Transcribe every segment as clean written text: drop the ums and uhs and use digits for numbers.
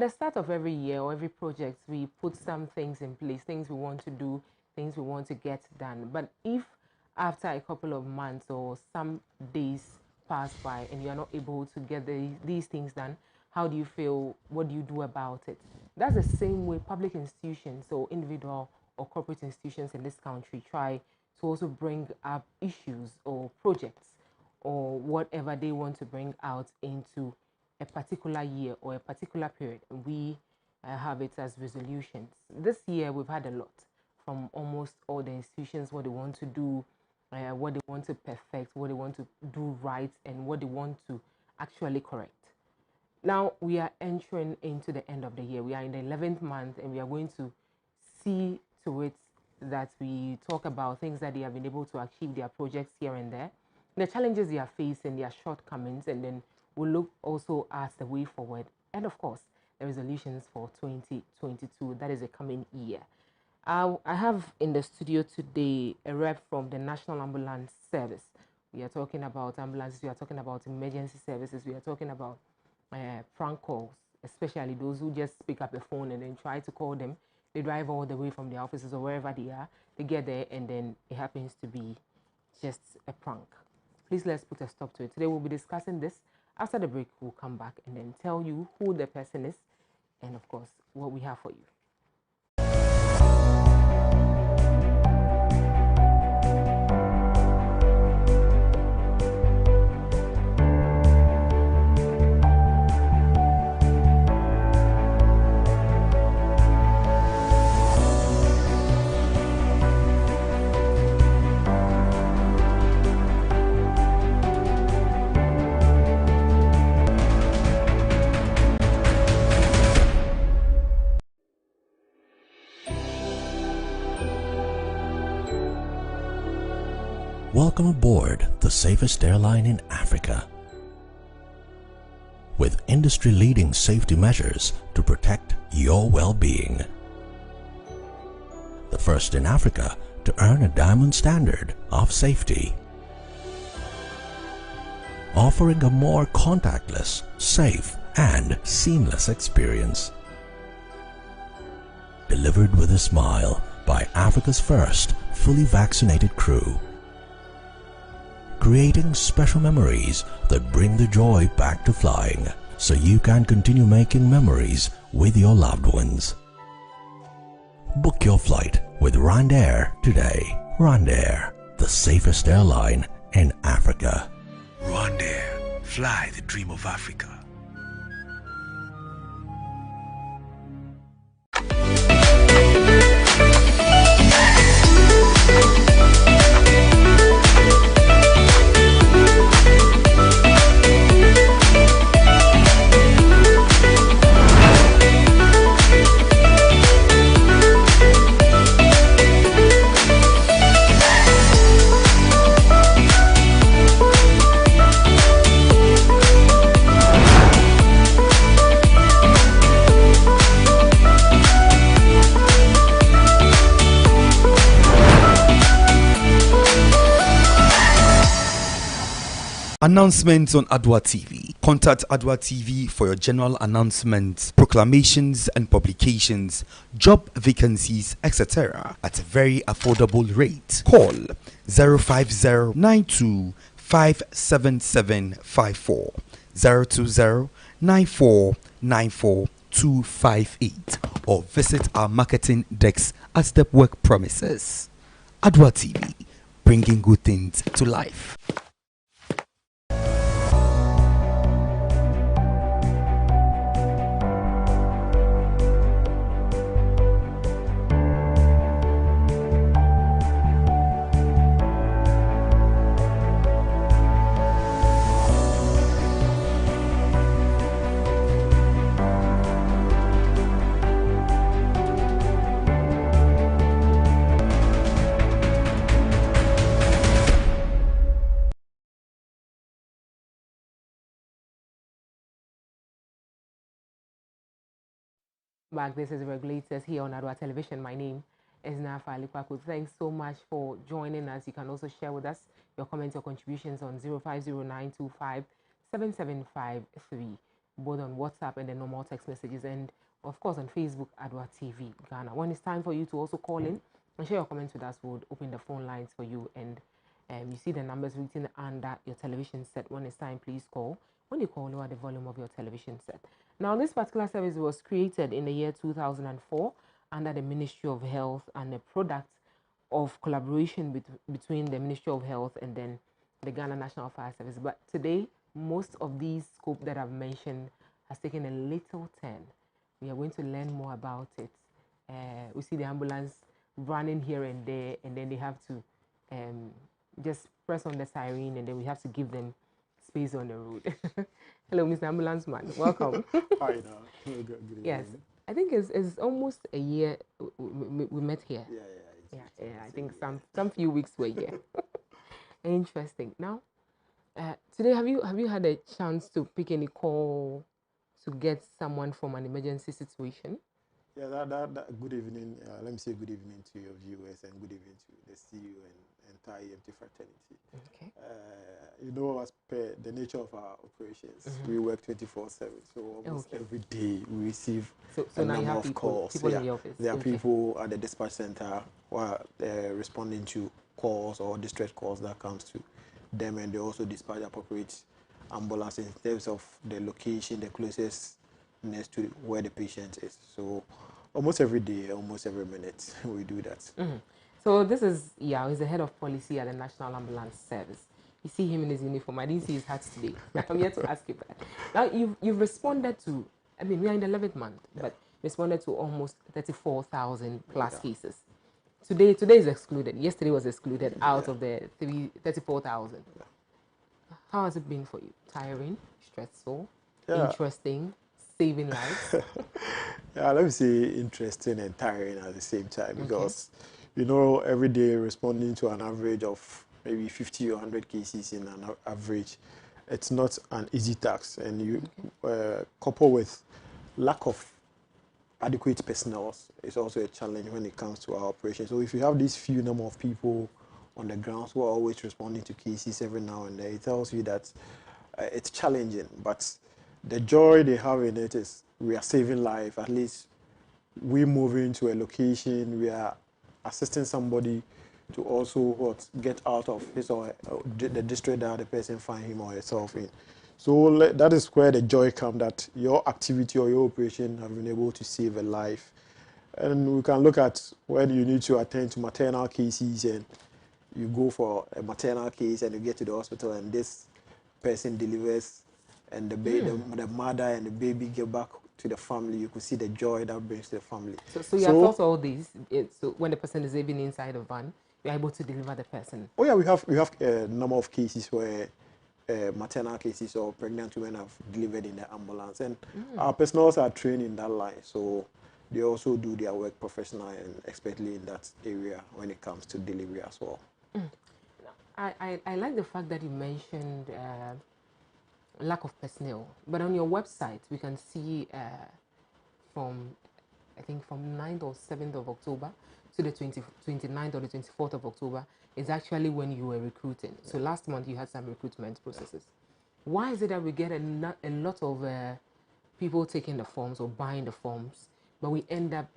At the start of every year or every project, we put some things in place, things we want to do, things we want to get done. But if after a couple of months or some days pass by and you're not able to get these things done, how do you feel? What do you do about it? That's the same way public institutions or individual or corporate institutions in this country try to also bring up issues or projects or whatever they want to bring out into a particular year or a particular period. We have it as resolutions. This year, we've had a lot from almost all the institutions, what they want to do, what they want to perfect, what they want to do right, and what they want to actually correct. Now, we are entering into the end of the year. We are in the 11th month, and we are going to see to it that we talk about things that they have been able to achieve, their projects here and there, the challenges they are facing, their shortcomings, and then we'll look also at the way forward. And of course, the resolutions for 2022, that is a coming year. I have in the studio today a rep from the National Ambulance Service. We are talking about ambulances, we are talking about emergency services, we are talking about prank calls, especially those who just pick up the phone and then try to call them. They drive all the way from their offices or wherever they are. They get there and then it happens to be just a prank. Please let's put a stop to it. Today we'll be discussing this. After the break, we'll come back and then tell you who the person is and, of course, what we have for you. Welcome aboard the safest airline in Africa. With industry-leading safety measures to protect your well-being. The first in Africa to earn a diamond standard of safety. Offering a more contactless, safe, and seamless experience. Delivered with a smile by Africa's first fully vaccinated crew. Creating special memories that bring the joy back to flying so you can continue making memories with your loved ones. Book your flight with Rwandair today. Rwandair, the safest airline in Africa. Rwandair, fly the dream of Africa. Announcements on Adoatv. Contact Adoatv for your general announcements, proclamations and publications, job vacancies, etc. at a very affordable rate. Call 050-92-57754, 020-9494-258, or visit our marketing desk at Stepwork premises. Adoatv, bringing good things to life. back. This is Regulators here on Adoatv Television. My name is Nafa Alikwaku. Thanks so much for joining us. You can also share with us your comments or contributions on 0509257753, both on WhatsApp and the normal text messages, and of course on Facebook, Adoatv Ghana. When it's time for you to also call in and share your comments with us, we'll open the phone lines for you, and you see the numbers written under your television set. When it's time, please call. When you call, lower the volume of your television set. Now, this particular service was created in the year 2004 under the Ministry of Health and a product of collaboration between the Ministry of Health and then the Ghana National Fire Service. But today, most of these scope that I've mentioned has taken a little turn. We are going to learn more about it. We see the ambulance running here and there, and then they have to just press on the siren, and then we have to give them space on the road. Hello, Mr. Ambulance Man. Welcome. Hi, now. Good evening. Yes, I think it's almost a year we met here. Yeah. I think some few weeks were here. Interesting. Now, today have you had a chance to pick any call to get someone from an emergency situation? Yeah, that good evening. Let me say good evening to your viewers and good evening to the CEO and entire EMT fraternity. Okay. As per the nature of our operations, we work 24/7. So almost every day we receive a now you number have of people calls. in the office. There are people at the dispatch center who are responding to calls or distress calls that comes to them, and they also dispatch appropriate ambulance in terms of the location, the closest next to where the patient is. So almost every day, almost every minute, we do that. So this is he's the head of policy at the National Ambulance Service. You see him in his uniform. I didn't see his hat today. I'm here to ask you that. Now you've responded to. I mean, we are in the 11th month, but responded to almost 34,000 plus cases. Today is excluded. Yesterday was excluded out of the 34,000. How has it been for you? Tiring, stressful, interesting, saving lives? Let me say interesting and tiring at the same time, because every day responding to an average of maybe 50 or 100 cases in an average, it's not an easy task, and you couple with lack of adequate personnel is also a challenge when it comes to our operation. So if you have this few number of people on the ground who are always responding to cases every now and then, it tells you that it's challenging, but the joy they have in it is we are saving life. At least we move into a location, we are assisting somebody to also get out of his or the district that the person find him or herself in. So that is where the joy comes, that your activity or your operation have been able to save a life. And we can look at when you need to attend to maternal cases, and you go for a maternal case and you get to the hospital and this person delivers, and the mother and the baby get back to the family. You could see the joy that brings to the family. So you have thought all these. So when the person is even inside a van, you're able to deliver the person. Oh yeah, we have a number of cases where maternal cases or pregnant women have delivered in the ambulance, and our personnel are trained in that line, so they also do their work professionally and expertly in that area when it comes to delivery as well. I like the fact that you mentioned lack of personnel, but on your website we can see from 9th or 7th of October to the 29th or the 24th of October is actually when you were recruiting. So last month you had some recruitment processes. Why is it that we get a lot of people taking the forms or buying the forms, but we end up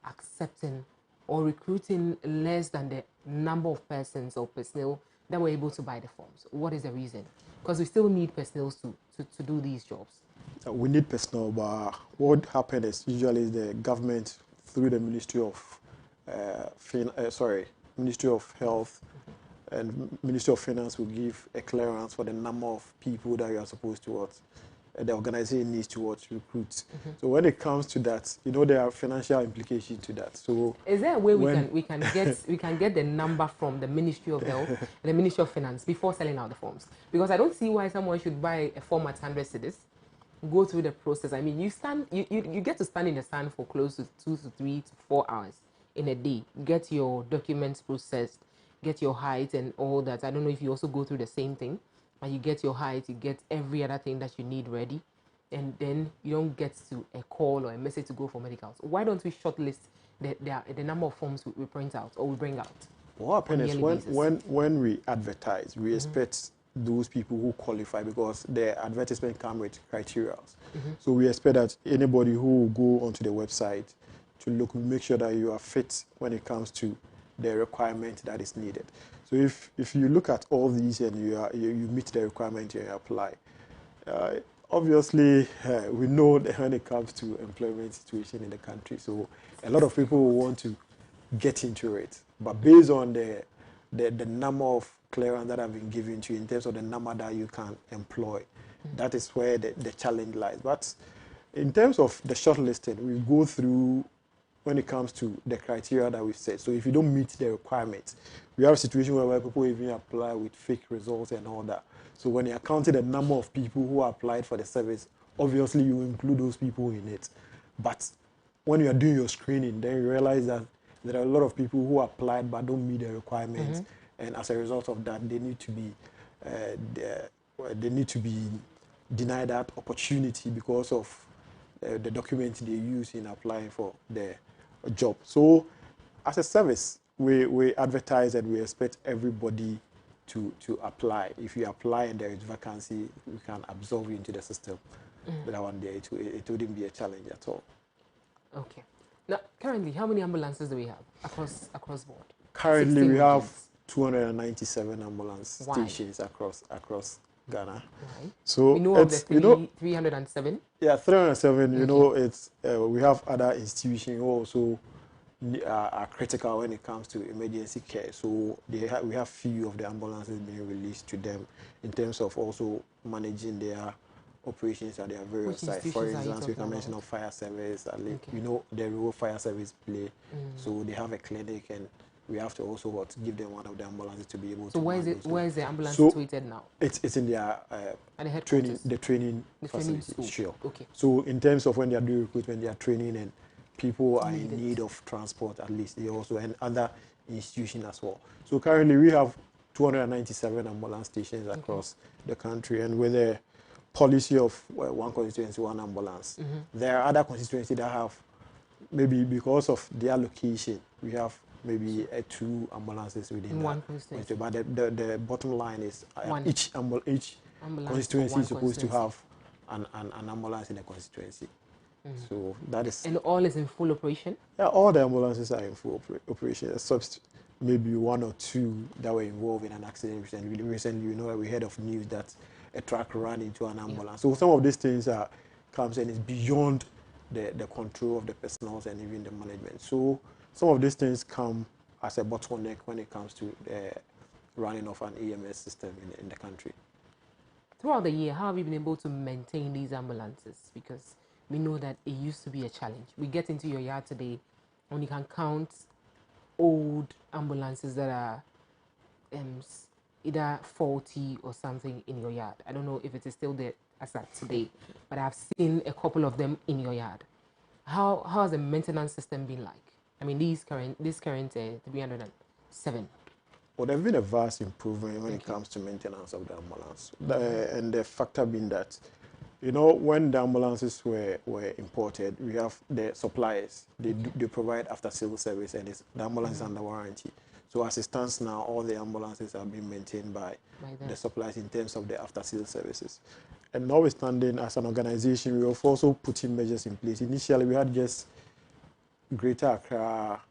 accepting or recruiting less than the number of persons or personnel that were able to buy the forms? What is the reason? Because we still need personnel to do these jobs. We need personnel, but what happens is usually the government through the Ministry of Ministry of Health and Ministry of Finance will give a clearance for the number of people that you are supposed to the organization needs to recruit. So when it comes to that, there are financial implications to that. So is there a way we can get the number from the Ministry of Health and the Ministry of Finance before selling out the forms? Because I don't see why someone should buy a form at 100 cedis, go through the process. I mean, you get to stand in the sun for close to 2 to 3 to 4 hours in a day, get your documents processed, get your height and all that. I don't know if you also go through the same thing. And you get your height, you get every other thing that you need ready. and then you don't get to a call or a message to go for medicals? Why don't we shortlist the number of forms we print out or we bring out? What happens is when we advertise, we expect those people who qualify, because the advertisement come with criteria. So we expect that anybody who will go onto the website to look, make sure that you are fit when it comes to the requirement that is needed. So if you look at all these and you meet the requirement and you apply, obviously we know that when it comes to employment situation in the country, so a lot of people will want to get into it, but based on the number of clearance that have been given to you in terms of the number that you can employ, that is where the challenge lies. But in terms of the shortlisting, we go through when it comes to the criteria that we've set. So if you don't meet the requirements, we have a situation where people even apply with fake results and all that. So when you're counting the number of people who applied for the service, obviously you include those people in it. But when you are doing your screening, then you realize that there are a lot of people who applied but don't meet the requirements, and as a result of that, they need to be denied that opportunity because of the documents they use in applying for the job. So as a service, we advertise and we expect everybody to apply. If you apply and there is vacancy, we can absorb you into the system. That one day, it wouldn't be a challenge at all. Okay. Now, currently, how many ambulances do we have across board? Currently, we have 297 ambulance stations across Ghana. Right. So we know of the 307. Yeah, 307. You know, it's we have other institutions who also are critical when it comes to emergency care. So we have few of the ambulances being released to them in terms of also managing their operations at their various sites. For instance, we can mention of fire service. You know, the rural fire service play. So they have a clinic, and we have to also give them one of the ambulances to be able to. So where is the ambulance situated now? It's in their training facility. Sure. Okay. So in terms of when they are doing recruitment, they are training, and people are in need of transport at least. They also, and other institutions as well. So currently we have 297 ambulance stations across the country, and with a policy of one constituency, one ambulance. There are other constituencies that have, maybe because of their location, we have maybe 2 ambulances within one constituency. But the bottom line is each constituency is supposed to have an ambulance in the constituency. So that is. And all is in full operation? Yeah, all the ambulances are in full operation, except maybe 1 or 2 that were involved in an accident recently. You know, we heard of news that a truck ran into an ambulance. So some of these things comes and is beyond the control of the personnel and even the management. So some of these things come as a bottleneck when it comes to the running of an EMS system in the country. Throughout the year, how have you been able to maintain these ambulances? Because we know that it used to be a challenge. We get into your yard today, and you can count old ambulances that are either faulty or something in your yard. I don't know if it is still there as at today, but I've seen a couple of them in your yard. How has the maintenance system been like? I mean, this current 307. Well, there's been a vast improvement when it comes to maintenance of the ambulance. And the factor being that, you know, when the ambulances were imported, we have the suppliers. They provide after-sales service, and the ambulance is under warranty. So as it stands now, all the ambulances are being maintained by the suppliers in terms of the after-sales services. And notwithstanding, as an organization, we have also put in measures in place. Initially, we had just Greater Accra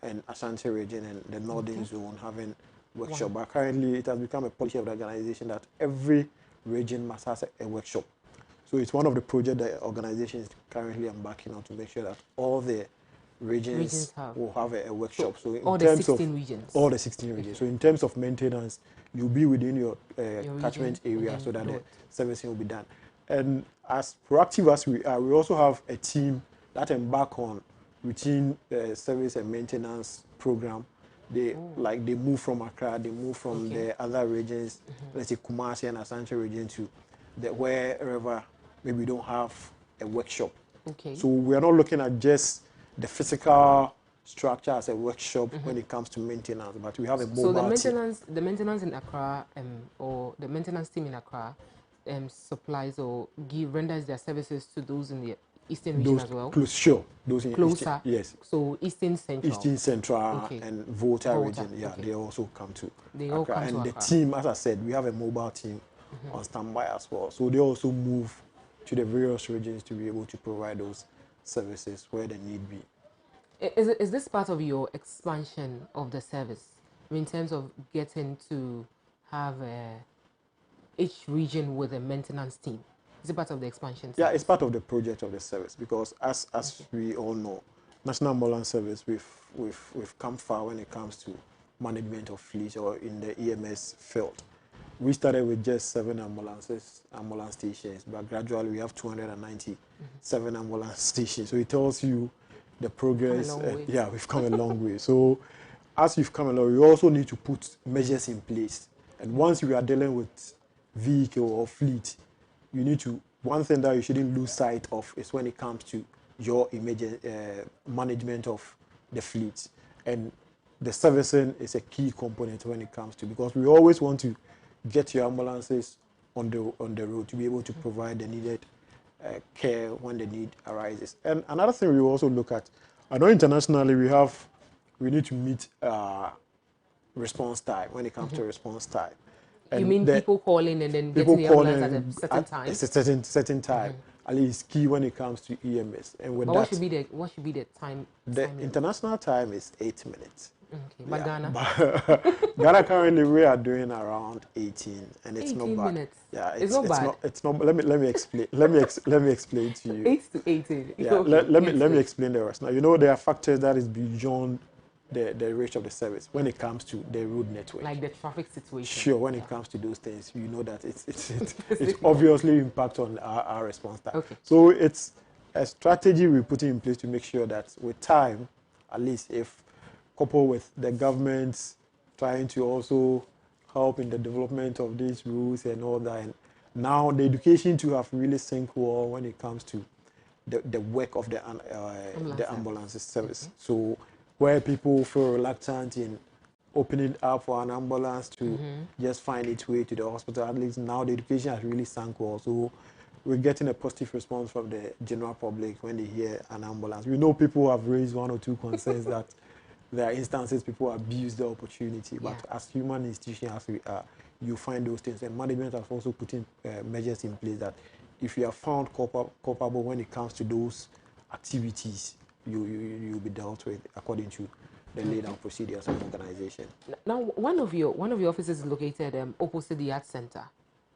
and Ashanti region and the Northern Zone having workshop. But currently, it has become a policy of the organization that every region must have a workshop. So it's one of the projects the organization is currently embarking on to make sure that all the regions will have a workshop. So in all terms the 16 regions. All the 16 regions. So in terms of maintenance, you'll be within your catchment area so that the servicing will be done. And as proactive as we are, we also have a team that embark on routine service and maintenance program. They move from Accra, they move from the other regions, let's say Kumasi and Ashanti region, to wherever maybe we don't have a workshop. So we are not looking at just the physical structure as a workshop when it comes to maintenance, but we have a mobile team. So the maintenance in Accra, or the maintenance team in Accra, supplies or renders their services to those in the eastern region as well? Sure, those in Closer. Eastern, yes. So Eastern Central. Eastern Central Okay. and Volta region, yeah, okay. they also come to They all Accra. come And to the Accra. team, as I said, we have a mobile team on standby as well. So they also move to the various regions to be able to provide those services where the need be. Is this part of your expansion of the service? I mean, in terms of getting to have each region with a maintenance team? Is it part of the expansion? Yeah, it's part of the project of the service because as we all know, National Ambulance Service, we've come far when it comes to management of fleet or in the EMS field. We started with just 7 ambulance stations, but gradually we have 297 ambulance stations. So it tells you the progress. Yeah, we've come a long way. So as you've come along, you also need to put measures in place. And once you are dealing with vehicle or fleet, you need to, one thing that you shouldn't lose sight of is when it comes to your management of the fleet. And the servicing is a key component when it comes to, because we always want to get your ambulances on the road to be able to provide the needed care when the need arises. And another thing we also look at, I know internationally we need to meet response time when it comes to response time. And you mean people calling and then getting the ambulance at a certain time? At a certain time. At least key when it comes to EMS. And with but that, what should be the time? The international time is 8 minutes. Okay, but Ghana? Ghana currently we are doing around 18, and it's 18 not bad. minutes. Yeah, it's not bad. It's not. Let me explain. let me explain to you. 8 to 18. Yeah. Okay. Let me explain the rest. Now you know there are factors that is beyond the reach of the service when it comes to the road network. Like the traffic situation. Sure, when it comes to those things, you know that it's obviously impact on our response time. Okay. So it's a strategy we're putting in place to make sure that with time, at least if coupled with the government trying to also help in the development of these rules and all that, and now the education to have really synced well when it comes to the work of the ambulance service. So where people feel reluctant in opening up for an ambulance to just find its way to the hospital, at least now the education has really sunk well. So we're getting a positive response from the general public when they hear an ambulance. We know people have raised 1 or 2 concerns that there are instances people abuse the opportunity, but as human institutions as we are, you find those things. And management has also put in measures in place that if you are found culpable when it comes to those activities, you'll be dealt with according to the laid out procedures of the organization. Now, one of your offices is located opposite the Art Center,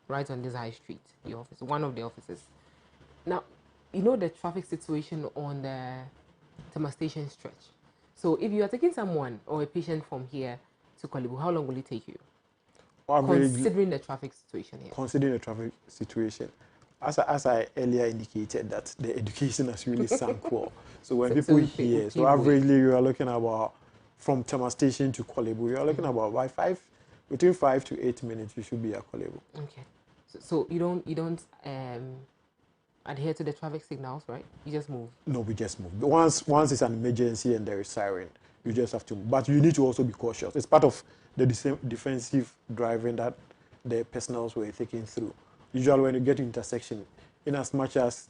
right on this high street. Your office, one of the offices. Now, you know the traffic situation on the Tema Station stretch. So, if you are taking someone or a patient from here to Kolebu, how long will it take you? Considering the traffic situation here. Considering the traffic situation. As I earlier indicated, that the education has really sunk well. So when people hear, so averagely you are looking about from Tema Station to Kolebu, you are looking about between 5 to 8 minutes you should be at Kolebu. Okay. So you don't adhere to the traffic signals, right? You just move. No, we just move. Once it's an emergency and there is siren, you just have to move. But you need to also be cautious. It's part of the defensive driving that the personnel were taking through. Usually when you get to intersection, in as much as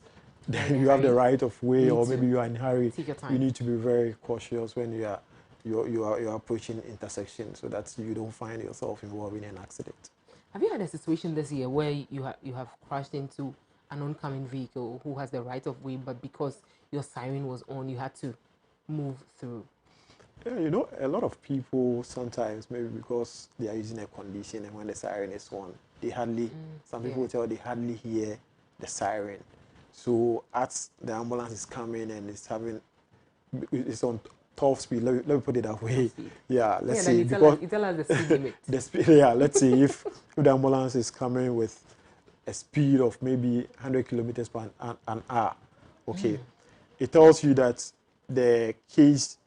you have the right of way or maybe you are in a hurry, you need to be very cautious when you are approaching intersection so that you don't find yourself involved in an accident. Have you had a situation this year where you have crashed into an oncoming vehicle who has the right of way, but because your siren was on, you had to move through? Yeah, you know, a lot of people sometimes, maybe because they are using a condition and when the siren is on, they hardly, some people tell they hardly hear the siren. So as the ambulance is coming and it's on top speed, let me put it that way. Yeah, let's say because you tell us the speed limit. The speed, yeah, let's say if the ambulance is coming with a speed of maybe 100 kilometers per an hour, okay, it tells you that the case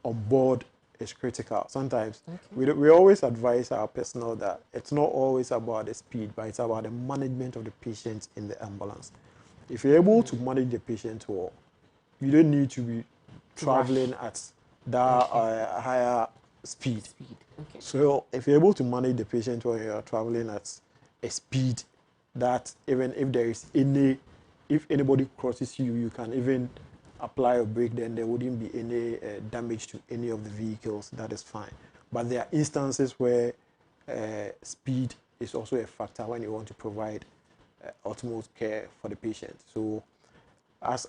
on board is critical. Sometimes we always advise our personnel that it's not always about the speed, but it's about the management of the patient in the ambulance. If you're able to manage the patient well, you don't need to be traveling at that higher speed. So if you're able to manage the patient while you're traveling at a speed that even if there is if anybody crosses you, you can even apply a brake, then there wouldn't be any damage to any of the vehicles. That is fine. But there are instances where speed is also a factor when you want to provide utmost care for the patient. So as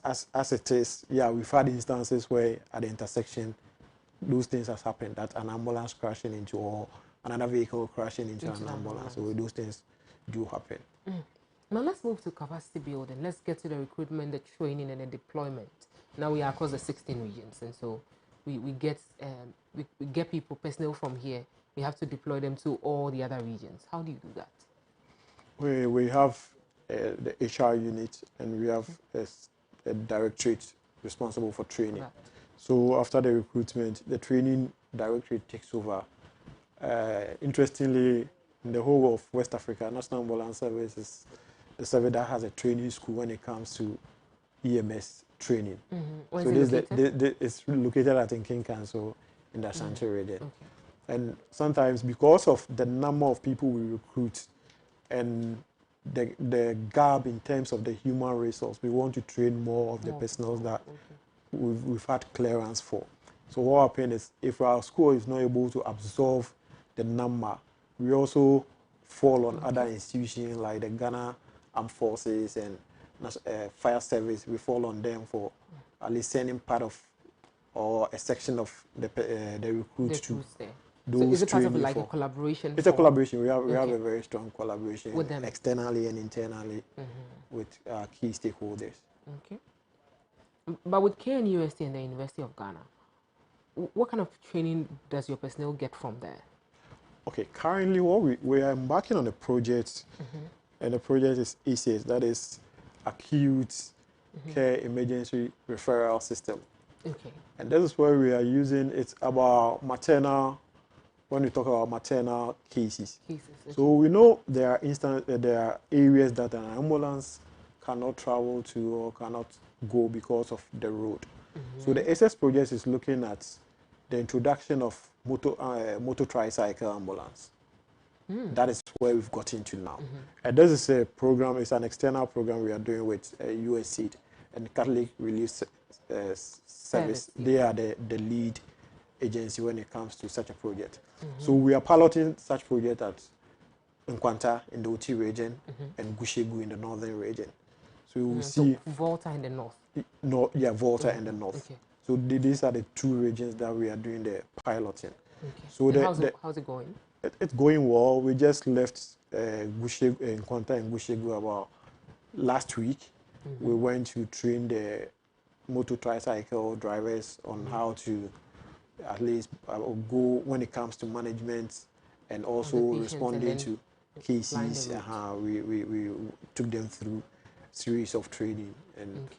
it is, yeah, we've had instances where at the intersection, those things has happened, that an ambulance crashing into or another vehicle crashing into an ambulance. So those things do happen. Now let's move to capacity building. Let's get to the recruitment, the training, and the deployment. Now we are across the 16 regions, and so we get people, personnel from here. We have to deploy them to all the other regions. How do you do that? We have the HR unit, and we have a directorate responsible for training. Right. So after the recruitment, the training directorate takes over. Interestingly, in the whole of West Africa, National Ambulance Service is the service that has a training school when it comes to EMS training. Where So is it located? it's located at Nkinkan, so in the Ashanti region. Okay. And sometimes because of the number of people we recruit and the gap in terms of the human resource, we want to train more of the personnel that we've had clearance for. So what happens is, if our school is not able to absorb the number, we also fall on other institutions like the Ghana Armed Forces and Fire Service. We fall on them for at least sending part of or a section of the recruits to those. So is it part of training like a for. collaboration? It's a collaboration. We have a very strong collaboration with them, externally and internally with key stakeholders. Okay. But with KNUST and the University of Ghana, what kind of training does your personnel get from there? Okay, currently what we are embarking on a project, and the project is ECS, that is Acute Care Emergency Referral System. Okay. And this is where we are using, it's about maternal, when we talk about maternal cases. Okay. So we know there are areas that an ambulance cannot travel to or cannot go because of the road. So the SS project is looking at the introduction of motor tricycle ambulance. That is where we've got into now. And this is a program, it's an external program we are doing with USAID and Catholic Relief Service. They are the lead agency when it comes to such a project. So we are piloting such project at Nkwanta in the Oti region and Gushegu in the northern region. So we see Volta in the north. Volta in the north. Okay. So these are the two regions that we are doing the piloting. Okay. So how's it going? It's going well. We just left Nkwanta and Gushegu about last week. We went to train the motor tricycle drivers on how to at least go when it comes to management and also responding to cases. We took them through series of training, and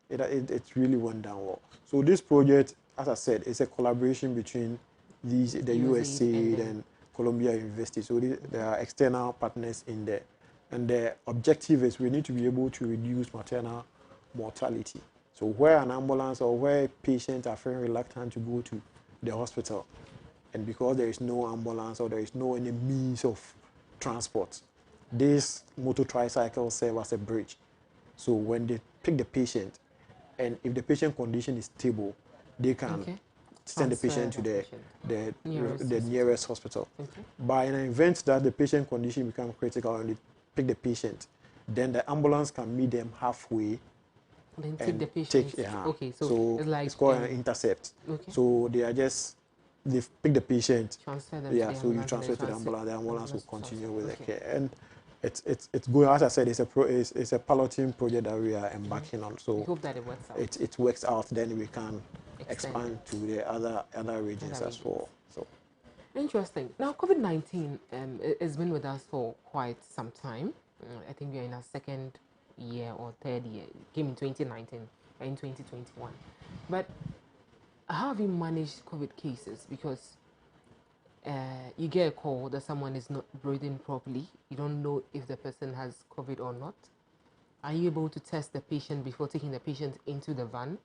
it really went down well. So this project, as I said, is a collaboration between the USAID and Columbia University. So there are external partners in there. And the objective is we need to be able to reduce maternal mortality. So where an ambulance or where patients are feeling reluctant to go to the hospital, and because there is no ambulance or there is no any means of transport, this motor tricycle serve as a bridge. So when they pick the patient, and if the patient condition is stable, they can send the patient to the nearest hospital. By an event that the patient condition becomes critical and they pick the patient, then the ambulance can meet them halfway. Then take the patient. So it's called an intercept. So they've picked the patient. Transfer them. So you transfer to the ambulance will continue with the care. And it's going, as I said, it's a piloting project that we are embarking on. So we hope that it works out. It works out, then we can expand to the other regions as well. So interesting. Now COVID-19 has been with us for quite some time. I think we are in our second year or third year. It came in 2019 and in 2021. But how have you managed COVID cases? Because you get a call that someone is not breathing properly. You don't know if the person has COVID or not. Are you able to test the patient before taking the patient into the van?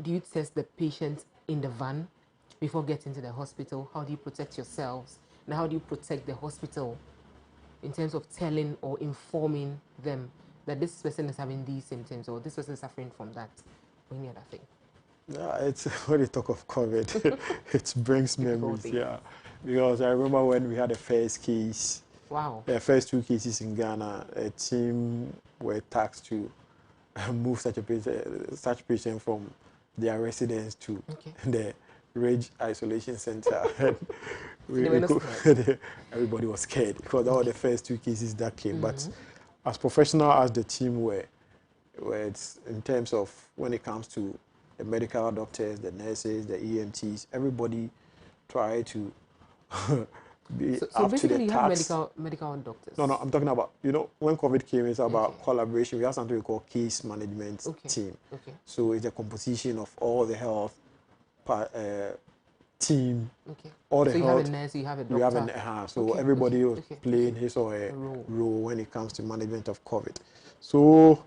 Do you test the patient in the van before getting to the hospital? How do you protect yourselves? And how do you protect the hospital in terms of telling or informing them that this person is having these symptoms or this person is suffering from that or any other thing? Yeah, it's when you talk of COVID, it brings memories. thing. Yeah, because I remember when we had the first case. Wow. The first 2 cases in Ghana, a team were tasked to move such patient from their residence to the Rage Isolation Center. Everybody was scared because that were the first 2 cases that came. But as professional as the team were it's in terms of when it comes to the medical doctors, the nurses, the EMTs, everybody tried to be so up to basically the you task. have medical doctors. No, I'm talking about, when COVID came, it's about collaboration. We have something we call case management team. So it's a composition of all the health team, all the so you health. have a nurse, you have a doctor. We have so everybody was playing his or her role when it comes to management of COVID. So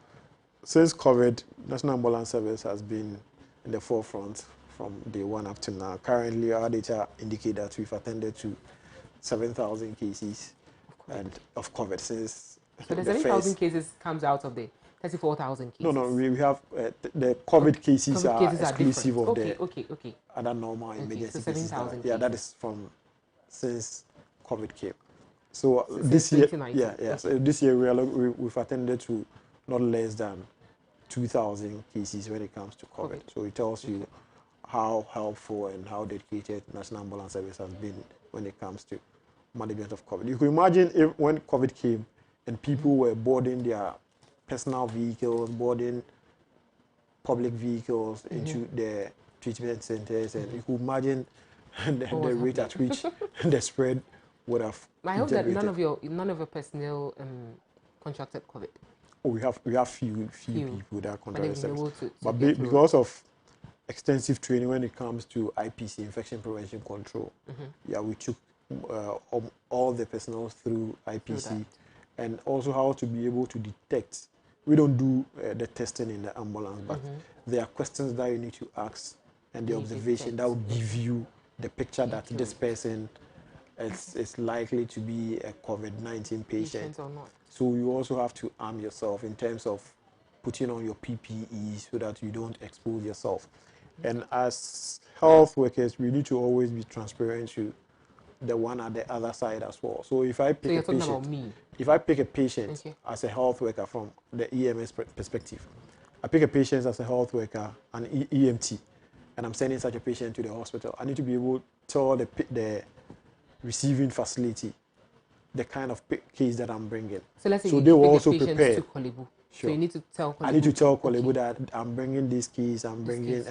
since COVID, National Ambulance Service has been in the forefront from day one up to now. Currently, our data indicate that we've attended to 7,000 cases of COVID since so the 7,000 cases comes out of the 34,000 cases. No, we have the COVID cases are exclusive of the other normal emergency cases. Yeah, that is from since COVID came. So this year, so this year we've attended to not less than 2,000 cases when it comes to COVID. So it tells you how helpful and how dedicated National Ambulance Service has been when it comes to management of COVID. You can imagine if when COVID came and people were boarding their personal vehicles, boarding public vehicles into the treatment centers, and you could imagine the rate at which the spread would have. I hope that none of your personnel contracted COVID. Oh, we have few people that contracted service, but because of extensive training when it comes to IPC, infection prevention control, yeah, we took all the personnel through IPC, and also how to be able to detect. We don't do the testing in the ambulance, but there are questions that you need to ask and the observation that will give you the picture that this person is likely to be a COVID-19 patient. Or not. So you also have to arm yourself in terms of putting on your PPE so that you don't expose yourself. And as health workers, we need to always be transparent to the one at the other side as well. So if I pick a patient, if I pick a patient as a health worker from the EMS perspective, I pick a patient as a health worker, an EMT, and I'm sending such a patient to the hospital, I need to be able to tell the receiving facility the kind of case that I'm bringing. So let's say they will also prepare. Sure. So you need to tell Kolebu. I need to tell Kolebu that I'm bringing this case, I'm bringing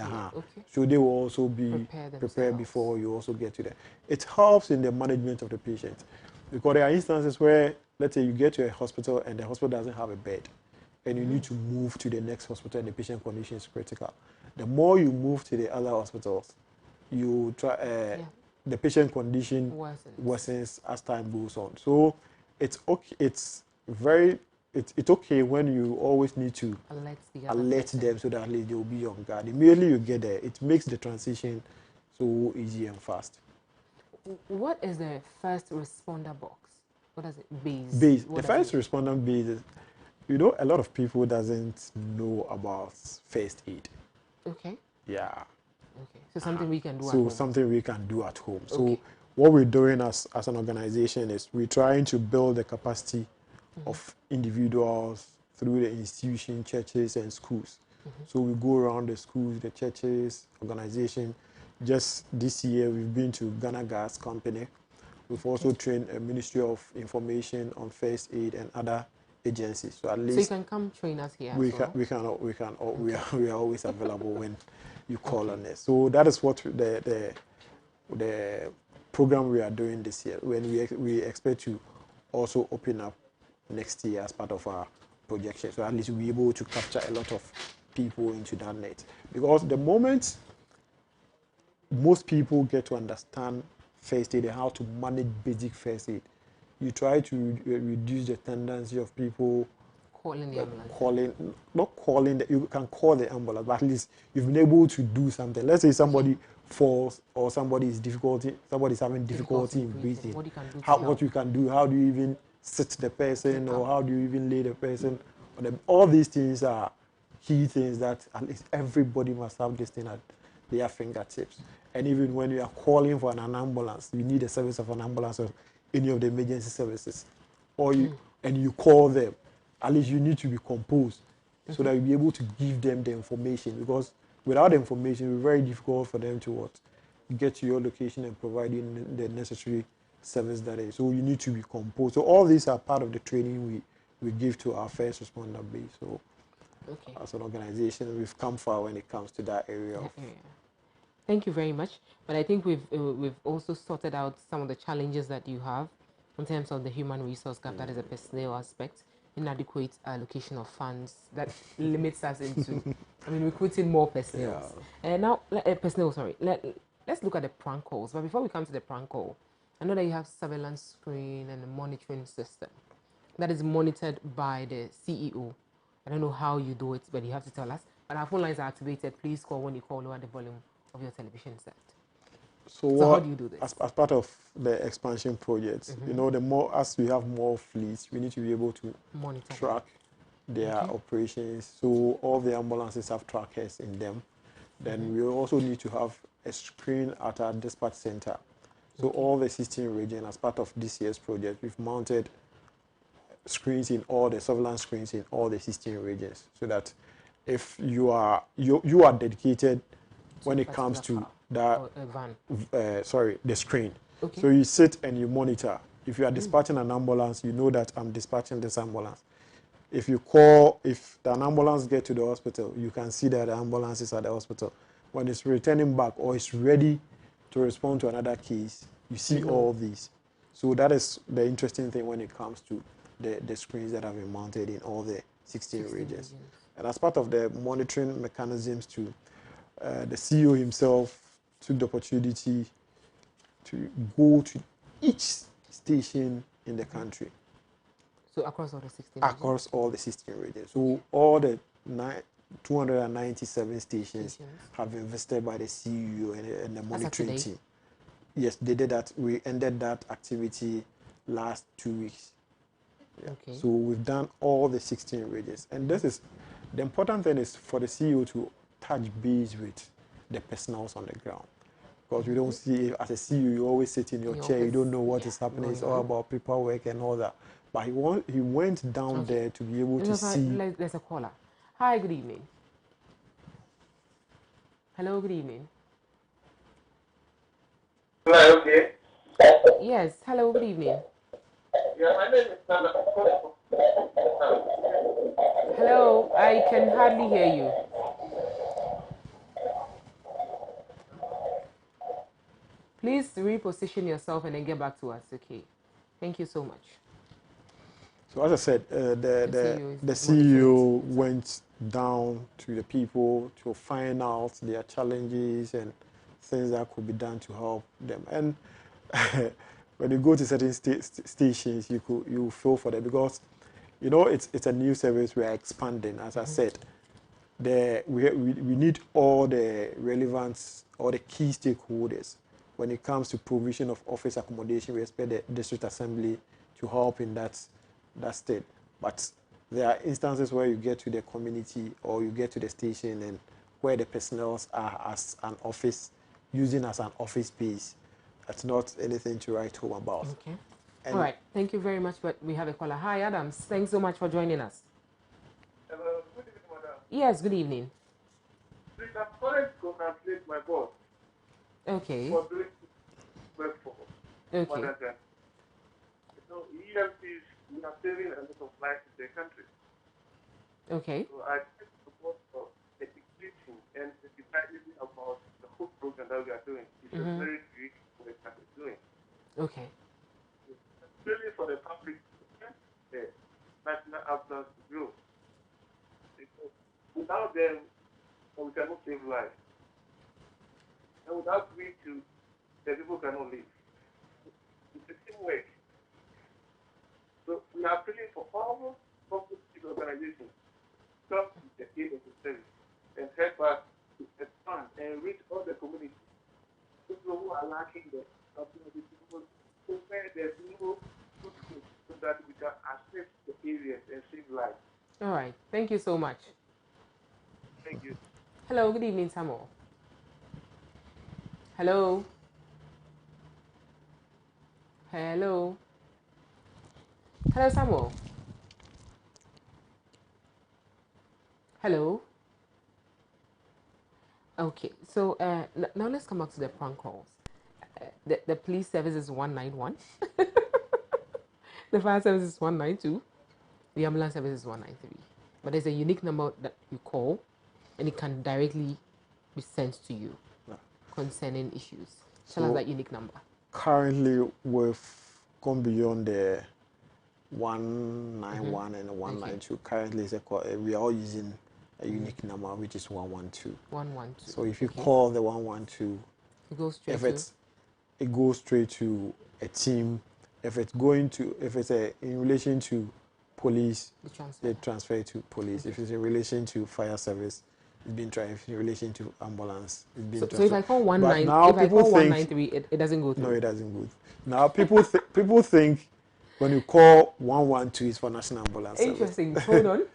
So they will also be prepared before you also get to that. It helps in the management of the patient. Because there are instances where, let's say you get to a hospital and the hospital doesn't have a bed and you need to move to the next hospital and the patient condition is critical. The more you move to the other hospitals, you try the patient condition worsens as time goes on. So it's okay. It's okay when you always need to alert them so that at least they will be on guard. Immediately you get there, it makes the transition so easy and fast. What is the first responder box? What is it? Base. The first responder base is, a lot of people doesn't know about first aid. Okay. Yeah. Okay. So something we can do at home. home. Something we can do at home. So what we're doing as an organization is we're trying to build the capacity of individuals through the institution, churches, and schools. So we go around the schools, the churches, organization. Just this year, we've been to Ghana Gas Company. We've also trained a Ministry of Information on first aid and other agencies. So at least you can come train us here. We are always available when you call on us. So that is what the program we are doing this year. When we expect to also open up next year as part of our projection. So at least we'll be able to capture a lot of people into that net. Because the moment most people get to understand first aid and how to manage basic first aid, you try to reduce the tendency of people calling the ambulance. You can call the ambulance, but at least you've been able to do something. Let's say somebody falls or somebody's having difficulty in breathing. What you can do. What you can do, how do you even sit the person, or how do you even lay the person? All these things are key things that at least everybody must have this thing at their fingertips. And even when you are calling for an ambulance, you need a service of an ambulance or any of the emergency services, or you call them, at least you need to be composed so that you'll be able to give them the information, because without the information, it's very difficult for them to get to your location and provide you the necessary service that is. So you need to be composed. So all these are part of the training we give to our first responder base. So as an organization, we've come far when it comes to that area. Thank you very much. But I think we've also sorted out some of the challenges that you have in terms of the human resource gap, that is a personnel aspect, inadequate allocation of funds that limits us into, recruiting more personnel. And now, personnel, sorry. Let's look at the prank calls. But before we come to the prank call, I know that you have surveillance screen and a monitoring system that is monitored by the CEO. I don't know how you do it, but you have to tell us. But our phone lines are activated. Please call when you call, lower the volume of your television set. So how do you do this? As part of the expansion projects, the more, as we have more fleets, we need to be able to track their operations. So all the ambulances have trackers in them. Then we also need to have a screen at our dispatch center. So all the 16 regions, as part of this year's project, we've mounted screens in all the surveillance screens in all the 16 regions, so that if you are dedicated when it comes to that the screen. So you sit and you monitor. If you are dispatching an ambulance, you know that I'm dispatching this ambulance. If you call, if an ambulance gets to the hospital, you can see that the ambulance is at the hospital. When it's returning back or it's ready to respond to another case, you see all these. So that is the interesting thing when it comes to the screens that have been mounted in all the 16 regions. And as part of the monitoring mechanisms too, the CEO himself took the opportunity to go to each station in the country. So across all the 16 Across all the 16 regions. So all the 297 stations have been visited by the CEO and the monitoring team. Yes, they did that. We ended that activity last 2 weeks. So we've done all the 16 regions. And this is, the important thing is for the CEO to touch base with the personnel on the ground. Because we don't see, as a CEO, you always sit in your chair, you don't know what is happening. It's all about paperwork and all that. But he went down there to be able to see. There's a caller. Hi, good evening. Hello, good evening. Hello, okay. Yes, hello, good evening. Yeah, my name is Nana. Hello, I can hardly hear you. Please reposition yourself and then get back to us, okay? Thank you so much. So as I said, the CEO went down to the people to find out their challenges and things that could be done to help them. And when you go to certain stations, you feel for them, because it's a new service we are expanding. As I said, we need all the relevant, all the key stakeholders. When it comes to provision of office accommodation, we expect the district assembly to help in that state. But there are instances where you get to the community or you get to the station and where the personnel are as an office, using as an office space. That's not anything to write home about. Okay. All right. Thank you very much. But we have a caller. Hi, Adams. Thanks so much for joining us. Hello, good evening, madam. Yes, good evening. Please, I'm calling to congratulate my boss. Okay. For doing work for Okay. Mother. EMPs, we are saving a lot of lives in the country. Okay. So I take support for the teaching and the deciding about the whole program that we are doing. It's a very great work that we're doing. Okay. Especially for the public, the national ambulance to grow. Because without them, we cannot save lives. And without we too, the people cannot live. It's a teamwork. So we are appealing for all public organizations to come to the aid of the service and help us to expand and reach all the communities. People who are lacking the opportunity, people where there's no good food, so that we can assist the areas and save lives. All right. Thank you so much. Thank you. Hello. Good evening, Samuel. Hello. Hello. Hello, Samuel. Hello. Okay. So now let's come back to the prank calls. The police service is 191. The fire service is 192. The ambulance service is 193. But there's a unique number that you call, and it can directly be sent to you concerning issues. Tell us that unique number. Currently, we've gone beyond the 191 and 192. Okay. Currently, we are all using a unique number, which is 112. 112. So if you call the 112, it goes straight it goes straight to a team. If it's in relation to police, they transfer it to police. Okay. If it's in relation to fire service, it's been tried. If it's in relation to ambulance, it's been transferred. So if I call 193, it doesn't go through. No, it doesn't go through. Now people think when you call 112 it's for national ambulance. Interesting. Hold on.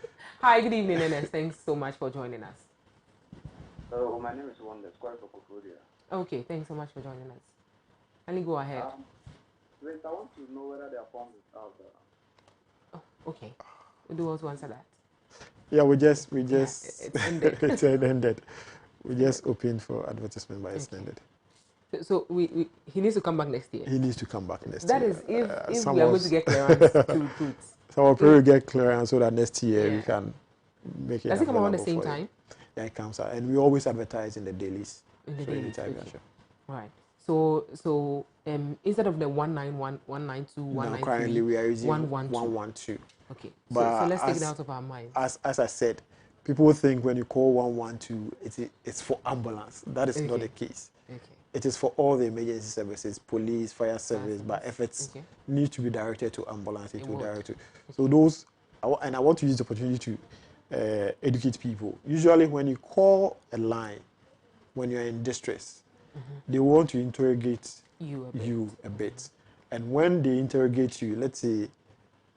Hi, good evening, NS. Thanks so much for joining us. My name is Wanda. Okay, thanks so much for joining us. Kindly go ahead. Wait, I want to know whether their form is out there. Oh, okay. We do also answer that. Yeah, we just it's ended. It's ended. We just opened for advertisement, but it's ended. So he needs to come back next year. He needs to come back next year. That is if we are going to get clearance to recruit. So we'll probably get clearance so that next year we can make it. Does it come around the same time? Yeah, it comes out, and we always advertise in the dailies. Anytime, okay. Right. So instead of the 191, 192, 193, currently we are using 112. Okay. But so let's take it out of our mind. As I said, people think when you call 112, it's for ambulance. That is not the case. Okay. It is for all the emergency services, police, fire service, but if it needs to be directed to ambulance, it will direct to. So those, and I want to use the opportunity to educate people. Usually when you call a line, when you're in distress, they want to interrogate you a bit. And when they interrogate you, let's say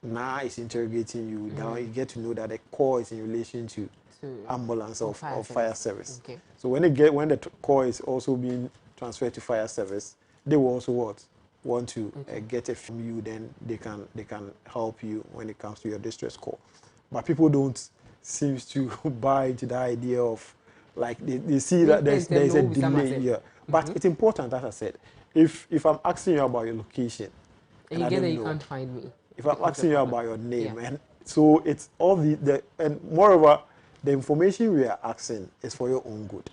now it's interrogating you, now you get to know that the call is in relation to ambulance or fire service. Okay. So when the call is also being transferred to fire service, they will also want to get it from you. Then they can help you when it comes to your distress call. But people don't seem to buy into the idea of like they see that there's a delay here. But it's important, as I said, if I'm asking you about your location and you get that you can't find me. If I'm asking you about your name, and so it's all and moreover, the information we are asking is for your own good.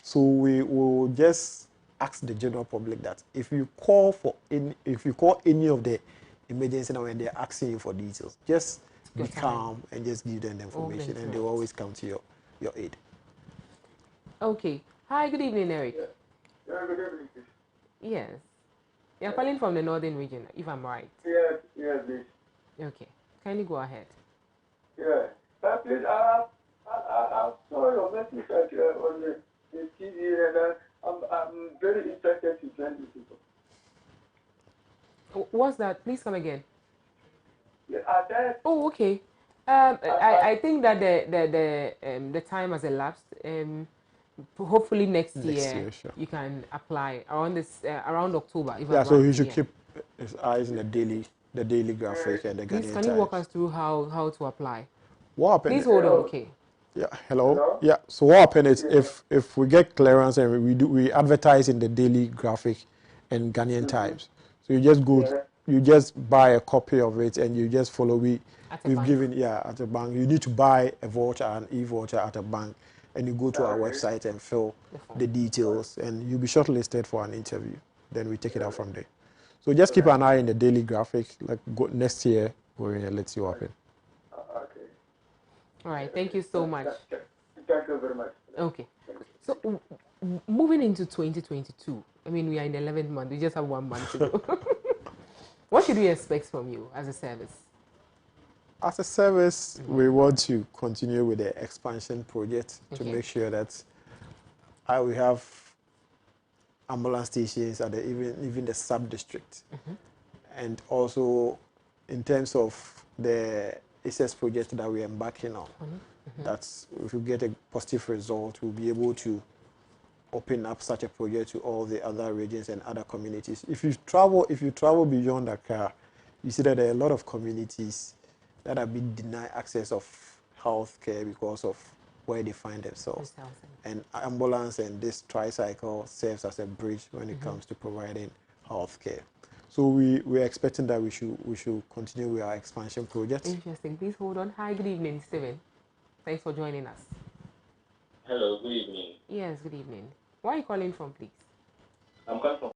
So we will just ask the general public that if you call any of the emergency now and they're asking you for details, just be calm and just give them the information, and they'll always come to your aid. Okay. Hi, good evening, Eric. Yeah, good evening. Yes. You're calling from the northern region, if I'm right. Yes, please. Okay. Kindly go ahead. Yeah. Please, I saw your message on the TV, and I'm very interested to join you people. What's that? Please come again. Yeah, oh, okay. I think that the time has elapsed. Hopefully next year sure. You can apply around October. So he should keep his eyes in the daily graphic and the Please, can you walk us through how to apply? What happened? Please hold on. Okay. Yeah. Hello. Yeah. So what happened is if we get clearance and we advertise in the daily graphic and Ghanaian Times. So you just go, you just buy a copy of it and you just follow. We've given at a bank. You need to buy a voucher, an e-voucher at a bank. And you go to our website and fill the details, and you'll be shortlisted for an interview. Then we take it out from there. So just keep an eye in the daily graphic. Like next year, we're going to let you open. Okay. All right. Thank you so much. Thank you very much. Okay. So moving into 2022, I mean, we are in the 11th month. We just have 1 month to go. What should we expect from you as a service? As a service, we want to continue with the expansion project to make sure that we have ambulance stations at even the sub-district. And also in terms of the ACES project that we're embarking on, that's if we get a positive result, we'll be able to open up such a project to all the other regions and other communities. If you travel beyond Accra, you see that there are a lot of communities that have been denied access of health care because of where they find themselves. And ambulance and this tricycle serves as a bridge when it comes to providing health care. So we're expecting that we should continue with our expansion project. Interesting. Please hold on. Hi, good evening, Stephen. Thanks for joining us. Hello, good evening. Yes, good evening. Where are you calling from, please? I'm calling from.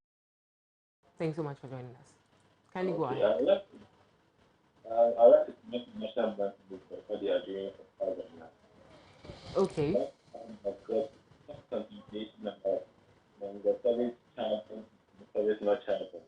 Thanks so much for joining us. Can you go Okay, ahead? I'd like to make a national bank book for the are doing for Father now. Okay. I've got some consultation about the service charge and the service not charging.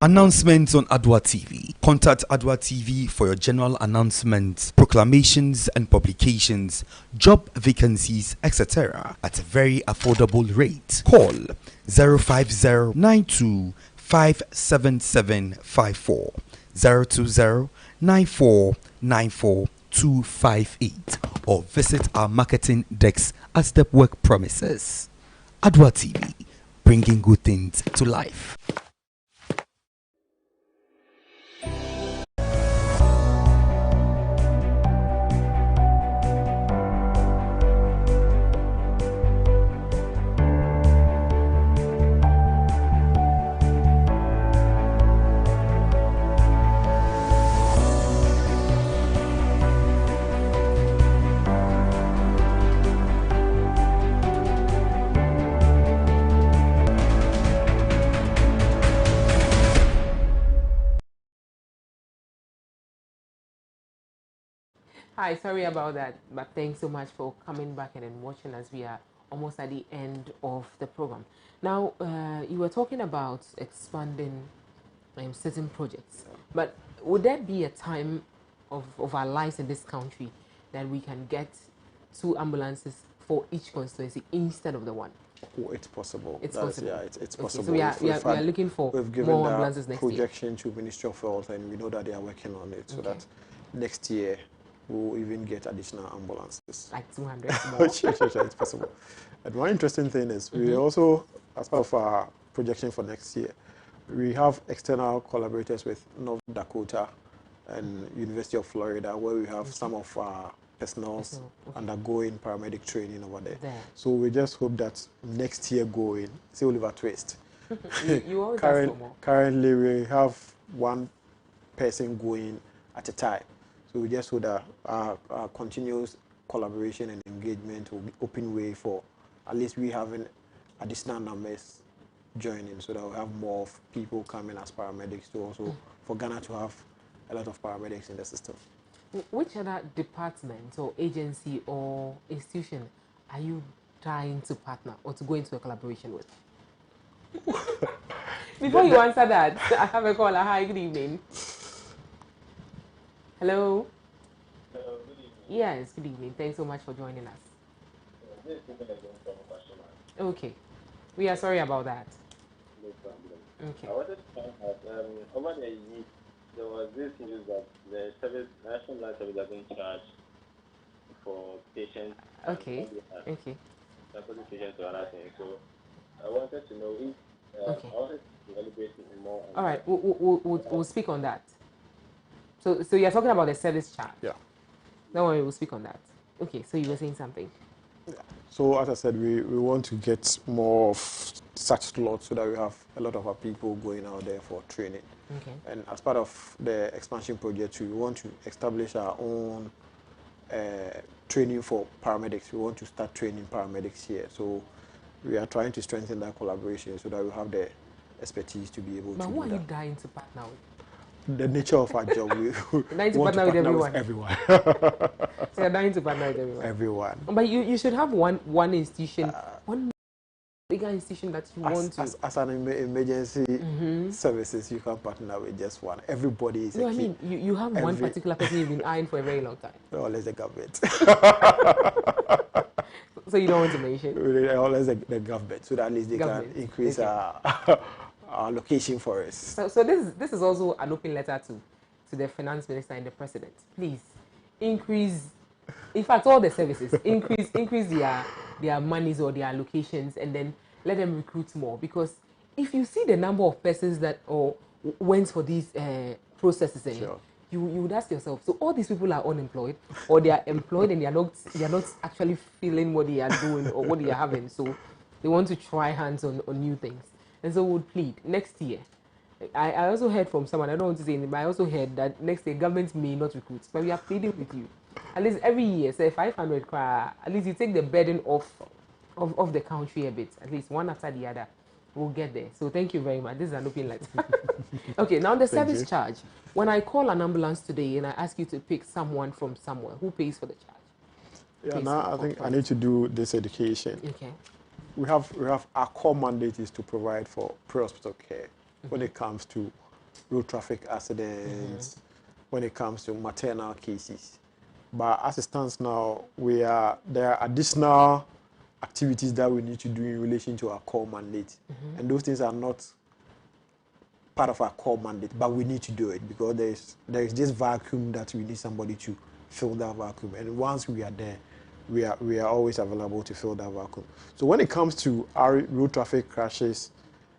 Announcements on Adoatv. Contact Adoatv for your general announcements, proclamations and publications, job vacancies, etc. at a very affordable rate. Call 05092577754, 02094944258, or visit our marketing desk at Stepwork premises. Adoatv, bringing good things to life. Hi, sorry about that, but thanks so much for coming back and then watching us. We are almost at the end of the program. Now, you were talking about expanding certain projects, but would there be a time of our lives in this country that we can get 2 ambulances for each constituency instead of the one? Oh, it's possible. It's possible. Yeah, it's possible. So we are looking for we've given more that ambulances next year. projection to Ministry of Health, and we know that they are working on it, so that next year we'll even get additional ambulances. Like 200 more. Sure, it's possible. And one interesting thing is we also, as part of our projection for next year, we have external collaborators with North Dakota and University of Florida, where we have some of our personnel undergoing paramedic training over there. So we just hope that next year going, say Oliver Twist. You always ask for more. Currently, we have one person going at a time. So we just hope that our continuous collaboration and engagement will open way for at least we having additional numbers joining, so that we have more people coming as paramedics to also for Ghana to have a lot of paramedics in the system. Which other department or agency or institution are you trying to partner or to go into a collaboration with? Before you answer that, I have a caller. Hi, good evening. Hello? Hello, good evening. Yes, good evening. Thanks so much for joining us. This is again from question mark. Okay. We are sorry about that. No problem. Okay. I wanted to find out, over the years, there was this news that the service, National Light Service are going to charge for patients. Okay. Okay. Transporting patients to other things. So I wanted to know if Okay. I wanted to deliberate more on All right. that. We'll speak on that. So you're talking about the service charge. Yeah. Don't worry, we'll speak on that. Okay. So you were saying something. So as I said, we want to get more of such slots so that we have a lot of our people going out there for training. Okay. And as part of the expansion project, we want to establish our own training for paramedics. We want to start training paramedics here. So we are trying to strengthen that collaboration so that we have the expertise to be able But to who do are you that. dying to partner with? The nature of our job, we Dying to want partner with with everyone. everyone. So you're dying to partner with everyone. Everyone. But you should have one institution, one bigger institution that you want to. As an emergency services, you can partner with just one. Everybody is No, a I key. mean you have one particular person you've been eyeing for a very long time. Always the government. So you don't want to mention. Always the government, so that at least they Government. can increase Okay. our location for us. So this is also an open letter to the finance minister and the president. Please increase, in fact, all the services increase their monies or their allocations, and then let them recruit more. Because if you see the number of persons that or went for these processes, Sure. you would ask yourself, so all these people are unemployed, or they are employed and they are not actually feeling what they are doing or what they are having. So they want to try hands on new things. And so we would plead next year. I also heard from someone, I don't want to say anything, but I also heard that next year government may not recruit. But we are pleading with you. At least every year, say 500 crore, at least you take the burden off of the country a bit. At least one after the other. We'll get there. So thank you very much. This is an open letter. Okay, now the service charge. When I call an ambulance today and I ask you to pick someone from somewhere, who pays for the charge? Yeah, Please, now I think I need to do this education. Okay. We have our core mandate is to provide for pre-hospital care when it comes to road traffic accidents, when it comes to maternal cases. But as it stands now, there are additional activities that we need to do in relation to our core mandate, and those things are not part of our core mandate, but we need to do it because there is this vacuum that we need somebody to fill that vacuum, and once we are there, we are always available to fill that vacuum. So when it comes to our road traffic crashes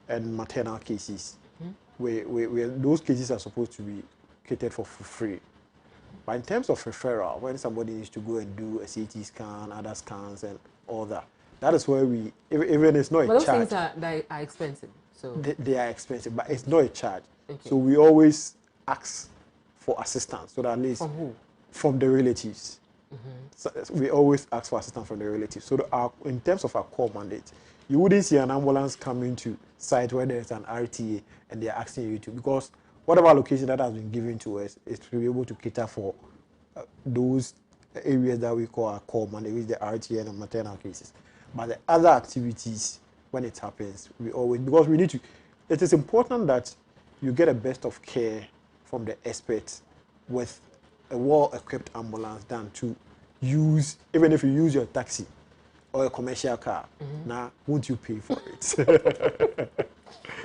and maternal cases, those cases are supposed to be catered for free. But in terms of referral, when somebody needs to go and do a CT scan, other scans, and all that, that is where even it's not But a those charge. things are expensive. So They are expensive, but it's not a charge. Okay. So we always ask for assistance, so that at least from who? from the relatives. So we always ask for assistance from the relatives. So in terms of our core mandate, you wouldn't see an ambulance coming to site where there's an RTA and they're asking you to, because whatever location that has been given to us is to be able to cater for those areas that we call our core mandate, which is the RTA and the maternal cases. But the other activities, when it happens, because we need to, it is important that you get a best of care from the experts with a well-equipped ambulance than to use, even if you use your taxi or a commercial car, now won't you pay for it?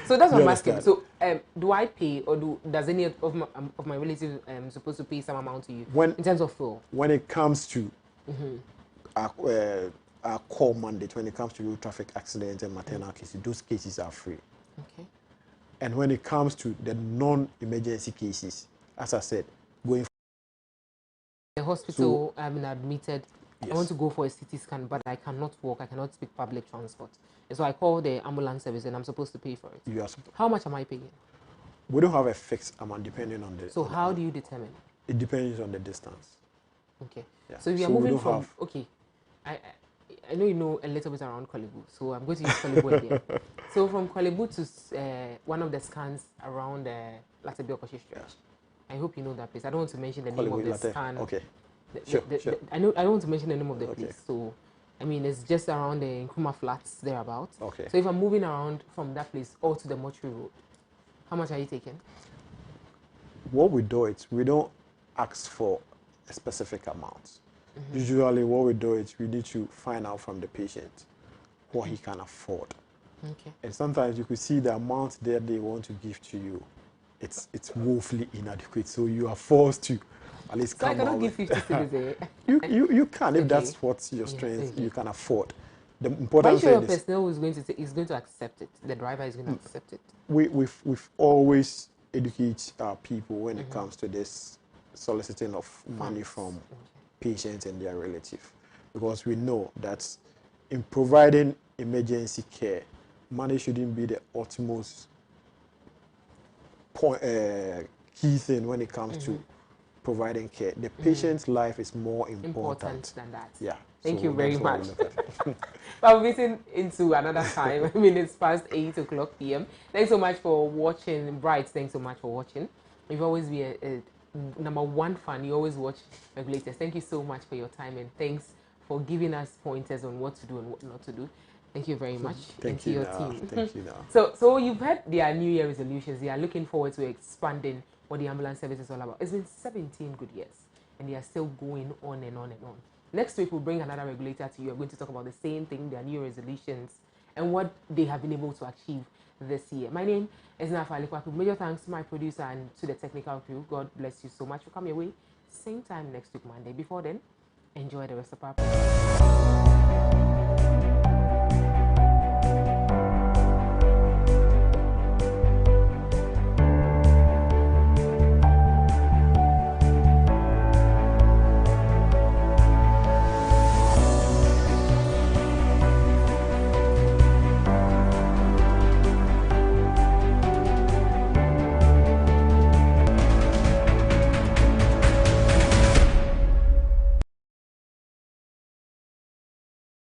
So that's what You I'm asking. understand? So do I pay, or does any of my relatives supposed to pay some amount to you in terms of fuel? When it comes to our core mandate, when it comes to road traffic accidents and maternal cases, those cases are free. Okay. And when it comes to the non-emergency cases, as I said, going The hospital, I'm admitted. Yes. I want to go for a CT scan, but I cannot walk. I cannot speak public transport. And so I call the ambulance service, and I'm supposed to pay for it. you are, How much am I paying? we don't have a fixed amount depending on the. So how do you determine? It depends on the distance. Okay. Yeah. So we are So we moving don't from have- okay. I know you know a little bit around Kolebu, so I'm going to use Kolebu again. So from Kolebu to one of the scans around Latebe Okoshi stretch. I hope you know that place. I don't want to mention the name of the Latte. scan. Okay. Sure. Sure. I don't want to mention the name of the Okay. place. So I mean, it's just around the Nkrumah Flats thereabouts. Okay. So if I'm moving around from that place or to the mortuary road, how much are you taking? What we do is we don't ask for a specific amount. Usually what we do is we need to find out from the patient what he can afford. Okay. And sometimes you could see the amount that they want to give to you. It's woefully inadequate. So you are forced to at least So I come cannot out give with- 50 cedis. you can if Okay. that's what your Yeah, strength okay. you can afford. The But important sure your thing is personnel is going to accept it. The driver is going to accept it. we've always educate our people when it comes to this soliciting of money from patients and their relatives, because we know that in providing emergency care, money shouldn't be the utmost point, key thing when it comes to providing care. The patient's life is more important. Than that. Yeah. Thank so you very that's why we much. look at it. But we're meeting into another time. I mean, it's past 8 o'clock p.m. Thanks so much for watching. Bright, thanks so much for watching. You've always been a number one fan. You always watch Regulators. Thank you so much for your time, and thanks for giving us pointers on what to do and what not to do. Thank you very much. Thank and to you, your now. team. Thank you. Now. So you've heard their New Year resolutions. They are looking forward to expanding what the ambulance service is all about. It's been 17 good years, and they are still going on and on and on. Next week, we'll bring another regulator to you. We're going to talk about the same thing, their new resolutions, and what they have been able to achieve this year. My name is Nafali Kwaku. Major thanks to my producer and to the technical crew. God bless you so much for coming away. Same time next week, Monday. Before then, enjoy the rest of our program.